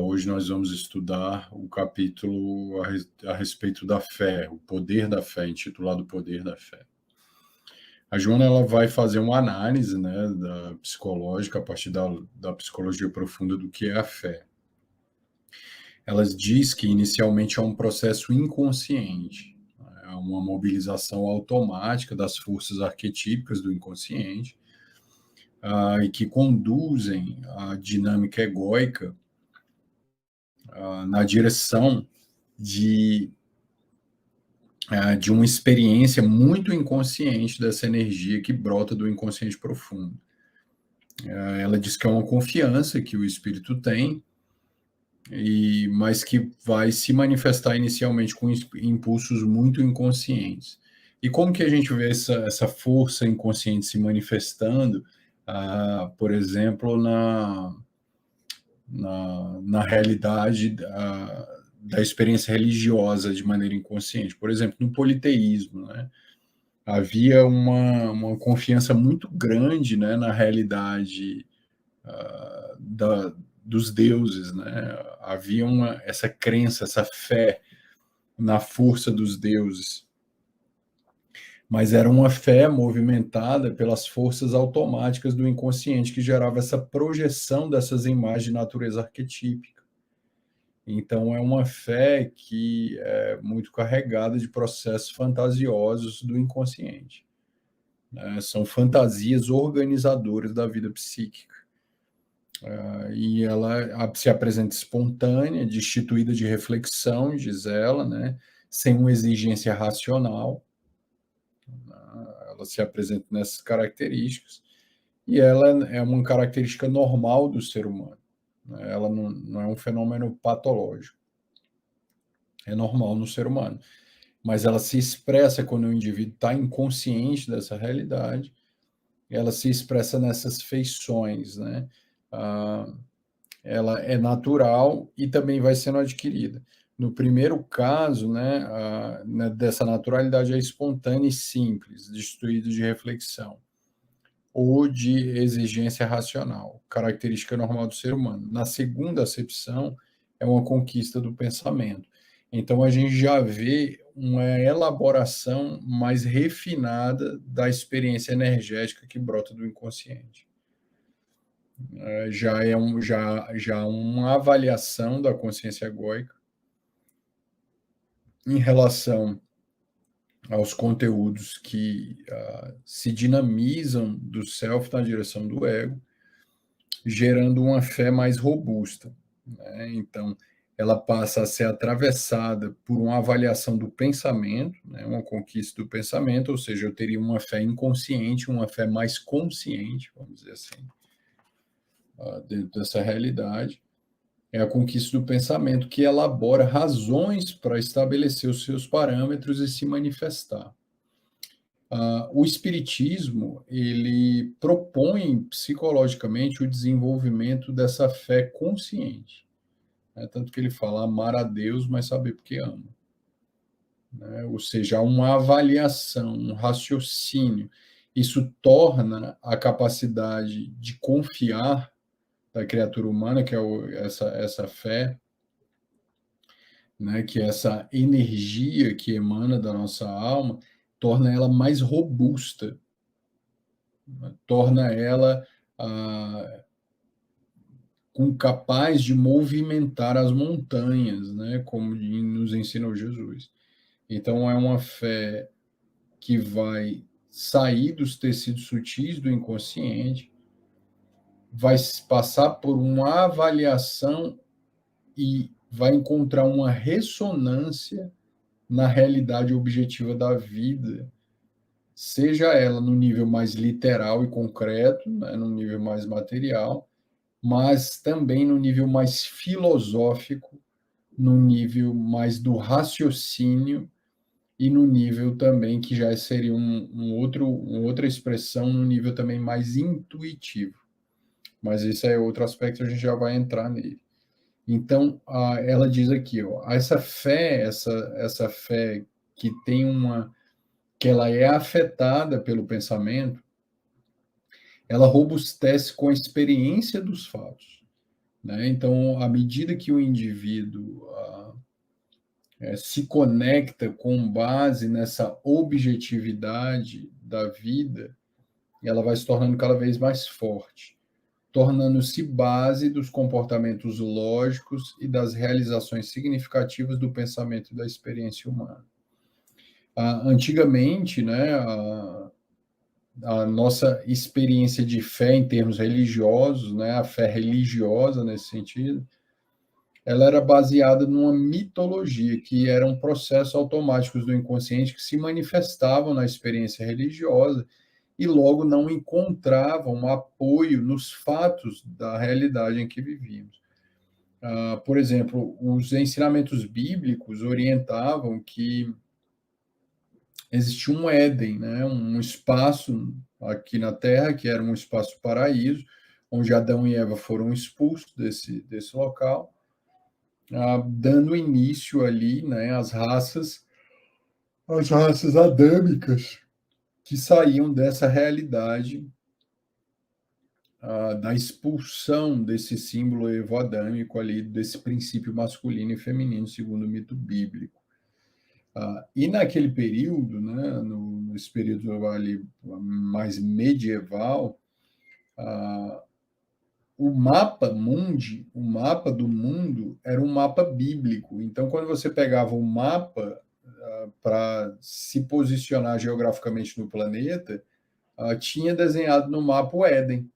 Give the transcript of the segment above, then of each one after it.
Hoje nós vamos estudar o capítulo a respeito da fé, o poder da fé, intitulado O Poder da Fé. A Joana ela vai fazer uma análise, né, psicológica a partir da psicologia profunda do que é a fé. Ela diz que inicialmente é um processo inconsciente, é uma mobilização automática das forças arquetípicas do inconsciente, e que conduzem a dinâmica egóica na direção de uma experiência muito inconsciente dessa energia que brota do inconsciente profundo. Ela diz que é uma confiança que o espírito tem, mas que vai se manifestar inicialmente com impulsos muito inconscientes. E como que a gente vê essa força inconsciente se manifestando, por exemplo, na realidade da experiência religiosa de maneira inconsciente? Por exemplo, no politeísmo, né? Havia uma confiança muito grande, né, na realidade dos deuses, né? Havia essa crença, essa fé na força dos deuses, mas era uma fé movimentada pelas forças automáticas do inconsciente que gerava essa projeção dessas imagens de natureza arquetípica. Então, é uma fé que é muito carregada de processos fantasiosos do inconsciente. São fantasias organizadoras da vida psíquica. E ela se apresenta espontânea, destituída de reflexão, diz ela, né? Sem uma exigência racional. Ela se apresenta nessas características, e ela é uma característica normal do ser humano. Né? Ela não é um fenômeno patológico. É normal no ser humano. Mas ela se expressa quando o indivíduo está inconsciente dessa realidade, ela se expressa nessas feições, né? Ela é natural e também vai sendo adquirida. No primeiro caso, né, dessa naturalidade é espontânea e simples, destituído de reflexão ou de exigência racional, característica normal do ser humano. Na segunda acepção, é uma conquista do pensamento. Então, a gente já vê uma elaboração mais refinada da experiência energética que brota do inconsciente. Já uma avaliação da consciência egóica em relação aos conteúdos que se dinamizam do self na direção do ego, gerando uma fé mais robusta. Né? Então, ela passa a ser atravessada por uma avaliação do pensamento, né? Uma conquista do pensamento, ou seja, eu teria uma fé inconsciente, uma fé mais consciente, vamos dizer assim, dentro dessa realidade. É a conquista do pensamento que elabora razões para estabelecer os seus parâmetros e se manifestar. O espiritismo, ele propõe psicologicamente o desenvolvimento dessa fé consciente. Né? Tanto que ele fala amar a Deus, mas saber porque ama. Né? Ou seja, uma avaliação, um raciocínio. Isso torna a capacidade de confiar da criatura humana, que é essa fé, né, que essa energia que emana da nossa alma, torna ela mais robusta, né, torna ela capaz de movimentar as montanhas, né, como nos ensinou Jesus. Então, é uma fé que vai sair dos tecidos sutis do inconsciente, vai passar por uma avaliação e vai encontrar uma ressonância na realidade objetiva da vida, seja ela no nível mais literal e concreto, né, no nível mais material, mas também no nível mais filosófico, no nível mais do raciocínio e no nível também que já seria uma outra expressão, no nível também mais intuitivo. Mas esse é outro aspecto, a gente já vai entrar nele. Então, ela diz aqui, essa fé que tem que ela é afetada pelo pensamento, ela robustece com a experiência dos fatos. né? Então, à medida que o indivíduo se conecta com base nessa objetividade da vida, ela vai se tornando cada vez mais forte, tornando-se base dos comportamentos lógicos e das realizações significativas do pensamento e da experiência humana. Antigamente, né, a nossa experiência de fé em termos religiosos, né, a fé religiosa nesse sentido, ela era baseada numa mitologia, que eram processos automáticos do inconsciente que se manifestavam na experiência religiosa e logo não encontravam apoio nos fatos da realidade em que vivíamos. Por exemplo, os ensinamentos bíblicos orientavam que existia um Éden, né? Um espaço aqui na Terra, que era um espaço paraíso, onde Adão e Eva foram expulsos desse local, dando início ali, né, as raças adâmicas que saíam dessa realidade da expulsão desse símbolo evo-adâmico ali, desse princípio masculino e feminino, segundo o mito bíblico. E naquele período, né, nesse período ali mais medieval, o mapa mundi, o mapa do mundo, era um mapa bíblico. Então, quando você pegava o mapa para se posicionar geograficamente no planeta, tinha desenhado no mapa o Éden.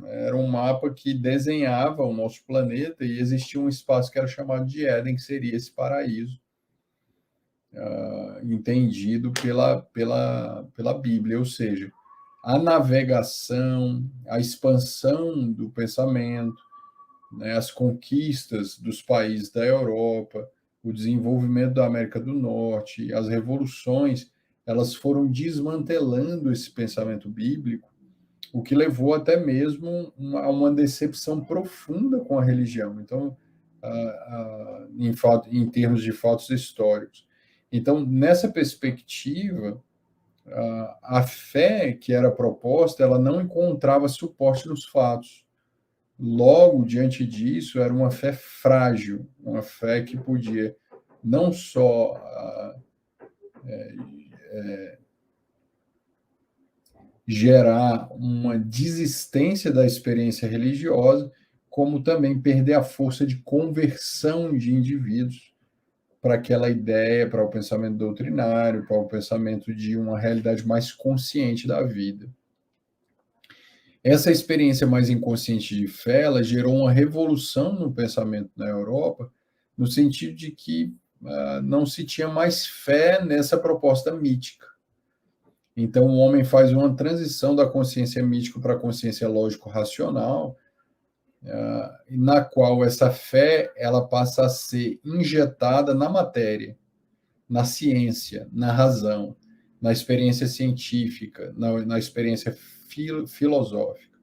Era um mapa que desenhava o nosso planeta e existia um espaço que era chamado de Éden, que seria esse paraíso, entendido pela Bíblia, ou seja, a navegação, a expansão do pensamento, né, as conquistas dos países da Europa, o desenvolvimento da América do Norte, as revoluções, elas foram desmantelando esse pensamento bíblico, o que levou até mesmo a uma decepção profunda com a religião. Então, em termos de fatos históricos. Então, nessa perspectiva, a fé que era proposta, ela não encontrava suporte nos fatos. Logo, diante disso, era uma fé frágil, uma fé que podia não só gerar uma desistência da experiência religiosa, como também perder a força de conversão de indivíduos para aquela ideia, para o pensamento doutrinário, para o pensamento de uma realidade mais consciente da vida. Essa experiência mais inconsciente de fé, ela gerou uma revolução no pensamento na Europa, no sentido de que não se tinha mais fé nessa proposta mítica. Então, o homem faz uma transição da consciência mística para a consciência lógico-racional, na qual essa fé ela passa a ser injetada na matéria, na ciência, na razão, na experiência científica, na experiência filosófica.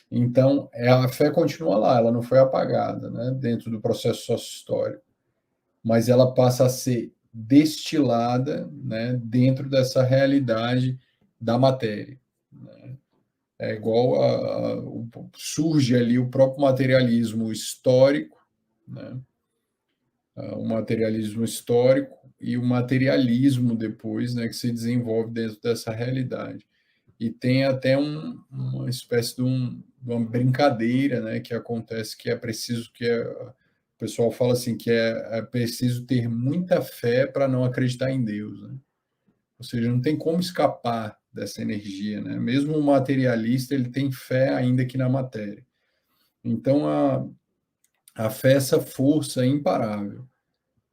Então, a fé continua lá, ela não foi apagada, né, dentro do processo sócio-histórico, mas ela passa a ser destilada, né, dentro dessa realidade da matéria. Né? É igual surge ali o próprio materialismo histórico, né? O materialismo histórico e o materialismo depois, né, que se desenvolve dentro dessa realidade. E tem até uma espécie de uma brincadeira, né, que acontece, que é preciso o pessoal fala assim, que é preciso ter muita fé para não acreditar em Deus, né? Ou seja, não tem como escapar dessa energia, né? Mesmo o materialista, ele tem fé ainda que na matéria. Então, a fé é essa força imparável,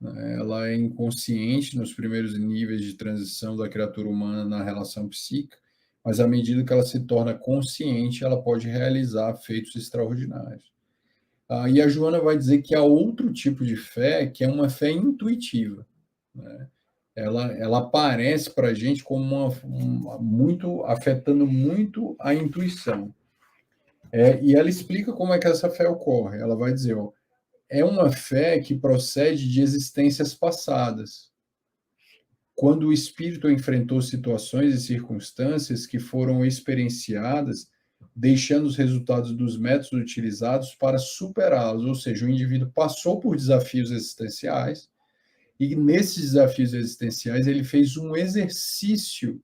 né? Ela é inconsciente nos primeiros níveis de transição da criatura humana na relação psíquica, mas à medida que ela se torna consciente, ela pode realizar feitos extraordinários. E a Joana vai dizer que há outro tipo de fé, que é uma fé intuitiva, né? Ela aparece para a gente como afetando muito a intuição. E ela explica como é que essa fé ocorre. Ela vai dizer, é uma fé que procede de existências passadas, quando o espírito enfrentou situações e circunstâncias que foram experienciadas deixando os resultados dos métodos utilizados para superá-los, ou seja, o indivíduo passou por desafios existenciais e nesses desafios existenciais ele fez um exercício,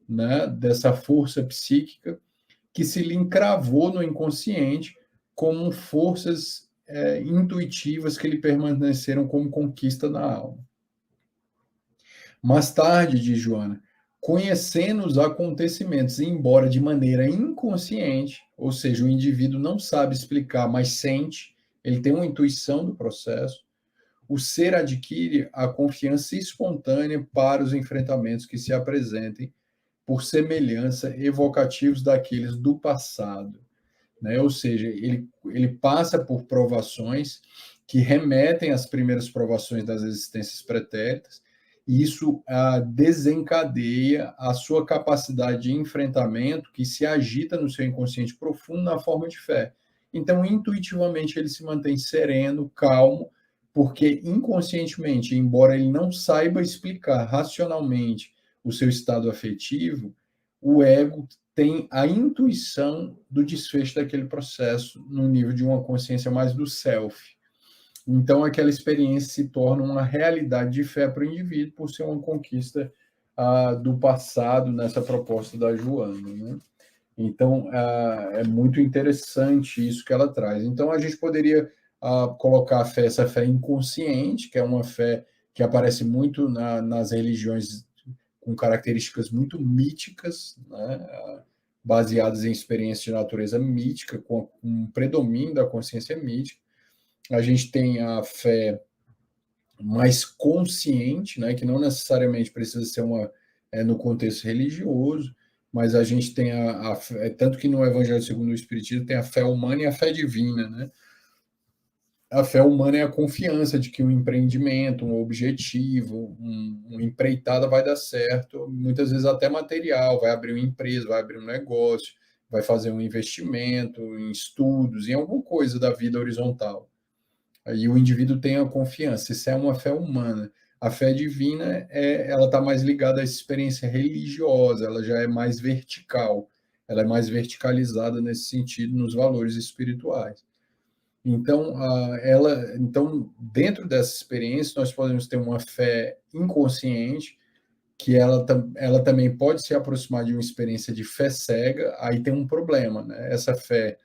né, dessa força psíquica que se lhe encravou no inconsciente como forças intuitivas que lhe permaneceram como conquista na alma. Mais tarde, diz Joana, conhecendo os acontecimentos, embora de maneira inconsciente, ou seja, o indivíduo não sabe explicar, mas sente, ele tem uma intuição do processo, o ser adquire a confiança espontânea para os enfrentamentos que se apresentem por semelhança evocativos daqueles do passado, né? Ou seja, ele passa por provações que remetem às primeiras provações das existências pretéritas, e isso desencadeia a sua capacidade de enfrentamento que se agita no seu inconsciente profundo na forma de fé. Então, intuitivamente, ele se mantém sereno, calmo, porque inconscientemente, embora ele não saiba explicar racionalmente o seu estado afetivo, o ego tem a intuição do desfecho daquele processo no nível de uma consciência mais do self. Então, aquela experiência se torna uma realidade de fé para o indivíduo por ser uma conquista do passado nessa proposta da Joana, né? Então, é muito interessante isso que ela traz. Então, a gente poderia colocar a fé, essa fé inconsciente, que é uma fé que aparece muito nas religiões com características muito míticas, né, baseadas em experiências de natureza mítica, com um predomínio da consciência mítica. A gente tem a fé mais consciente, né, que não necessariamente precisa ser no contexto religioso, mas a gente tem tanto que no Evangelho segundo o Espiritismo tem a fé humana e a fé divina, né? A fé humana é a confiança de que um empreendimento, um objetivo, uma empreitada vai dar certo, muitas vezes até material, vai abrir uma empresa, vai abrir um negócio, vai fazer um investimento em estudos, em alguma coisa da vida horizontal. Aí o indivíduo tem a confiança, isso é uma fé humana. A fé divina, ela está mais ligada à experiência religiosa, ela já é mais vertical, ela é mais verticalizada nesse sentido, nos valores espirituais. Então, então, dentro dessa experiência, nós podemos ter uma fé inconsciente, que ela também pode se aproximar de uma experiência de fé cega, aí tem um problema, né? Essa fé,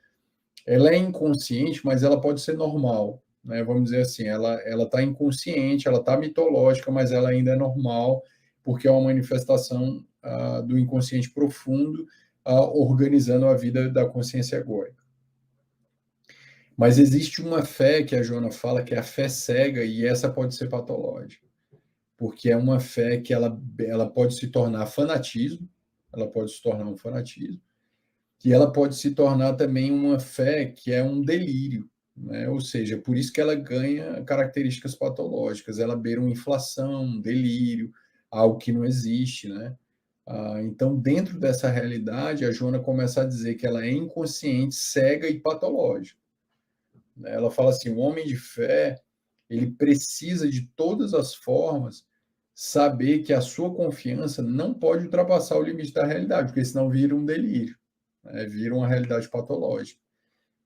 ela é inconsciente, mas ela pode ser normal, né? Vamos dizer assim, ela está inconsciente, ela está mitológica, mas ela ainda é normal, porque é uma manifestação do inconsciente profundo organizando a vida da consciência egóica. Mas existe uma fé que a Joana fala, que é a fé cega, e essa pode ser patológica, porque é uma fé que ela pode se tornar fanatismo, ela pode se tornar um fanatismo, e ela pode se tornar também uma fé que é um delírio, né? Ou seja, por isso que ela ganha características patológicas, ela beira uma inflação, um delírio, algo que não existe, né? Então, dentro dessa realidade, a Joana começa a dizer que ela é inconsciente, cega e patológica. Ela fala assim, o homem de fé, ele precisa de todas as formas saber que a sua confiança não pode ultrapassar o limite da realidade, porque senão vira um delírio, né? Vira uma realidade patológica.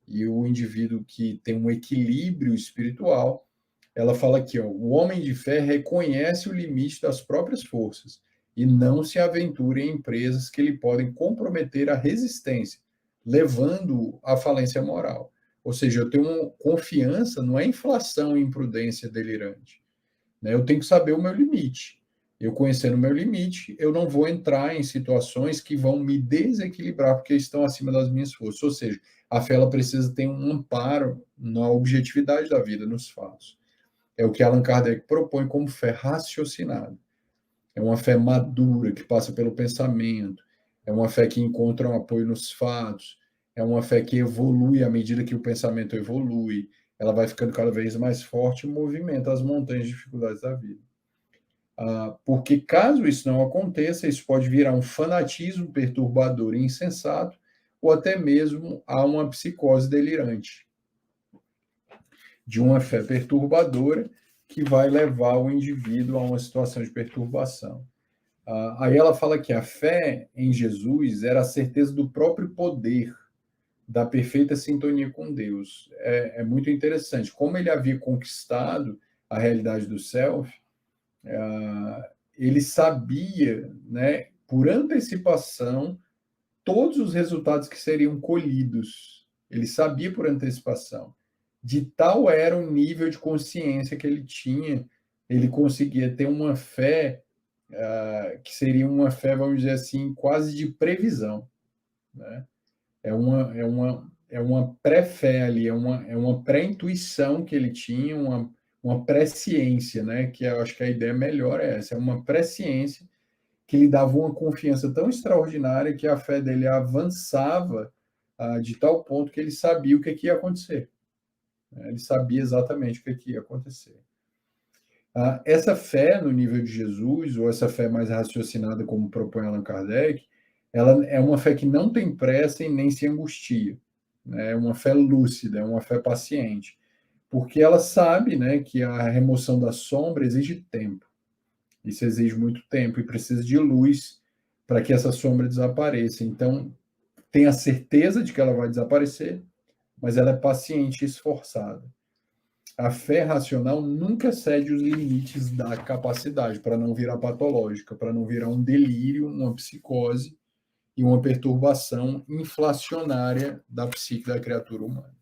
E o indivíduo que tem um equilíbrio espiritual, ela fala aqui, ó, o homem de fé reconhece o limite das próprias forças e não se aventura em empresas que lhe podem comprometer a resistência, levando-o à falência moral. Ou seja, eu tenho uma confiança, não é inflação e imprudência delirante, né? Eu tenho que saber o meu limite. Eu conhecendo o meu limite, eu não vou entrar em situações que vão me desequilibrar porque estão acima das minhas forças. Ou seja, a fé ela precisa ter um amparo na objetividade da vida, nos fatos. É o que Allan Kardec propõe como fé raciocinada. É uma fé madura, que passa pelo pensamento. É uma fé que encontra um apoio nos fatos. É uma fé que evolui à medida que o pensamento evolui. Ela vai ficando cada vez mais forte e movimenta as montanhas de dificuldades da vida. Porque caso isso não aconteça, isso pode virar um fanatismo perturbador e insensato, ou até mesmo a uma psicose delirante, de uma fé perturbadora que vai levar o indivíduo a uma situação de perturbação. Aí ela fala que a fé em Jesus era a certeza do próprio poder, da perfeita sintonia com Deus. É muito interessante. Como ele havia conquistado a realidade do self, ele sabia, né, por antecipação, todos os resultados que seriam colhidos. Ele sabia por antecipação. De tal era o nível de consciência que ele tinha, ele conseguia ter uma fé que seria uma fé, vamos dizer assim, quase de previsão, né? É uma pré-fé ali, é uma pré-intuição que ele tinha, uma pré-ciência, né? Que eu acho que a ideia melhor é essa, é uma pré-ciência que lhe dava uma confiança tão extraordinária que a fé dele avançava de tal ponto que ele sabia o que ia acontecer, né? Ele sabia exatamente o que ia acontecer. Essa fé no nível de Jesus, ou essa fé mais raciocinada, como propõe Allan Kardec, ela é uma fé que não tem pressa e nem se angustia, né? É uma fé lúcida, é uma fé paciente, porque ela sabe, né, que a remoção da sombra exige tempo. Isso exige muito tempo e precisa de luz para que essa sombra desapareça. Então, tem a certeza de que ela vai desaparecer, mas ela é paciente e esforçada. A fé racional nunca cede os limites da capacidade, para não virar patológica, para não virar um delírio, uma psicose e uma perturbação inflacionária da psique da criatura humana.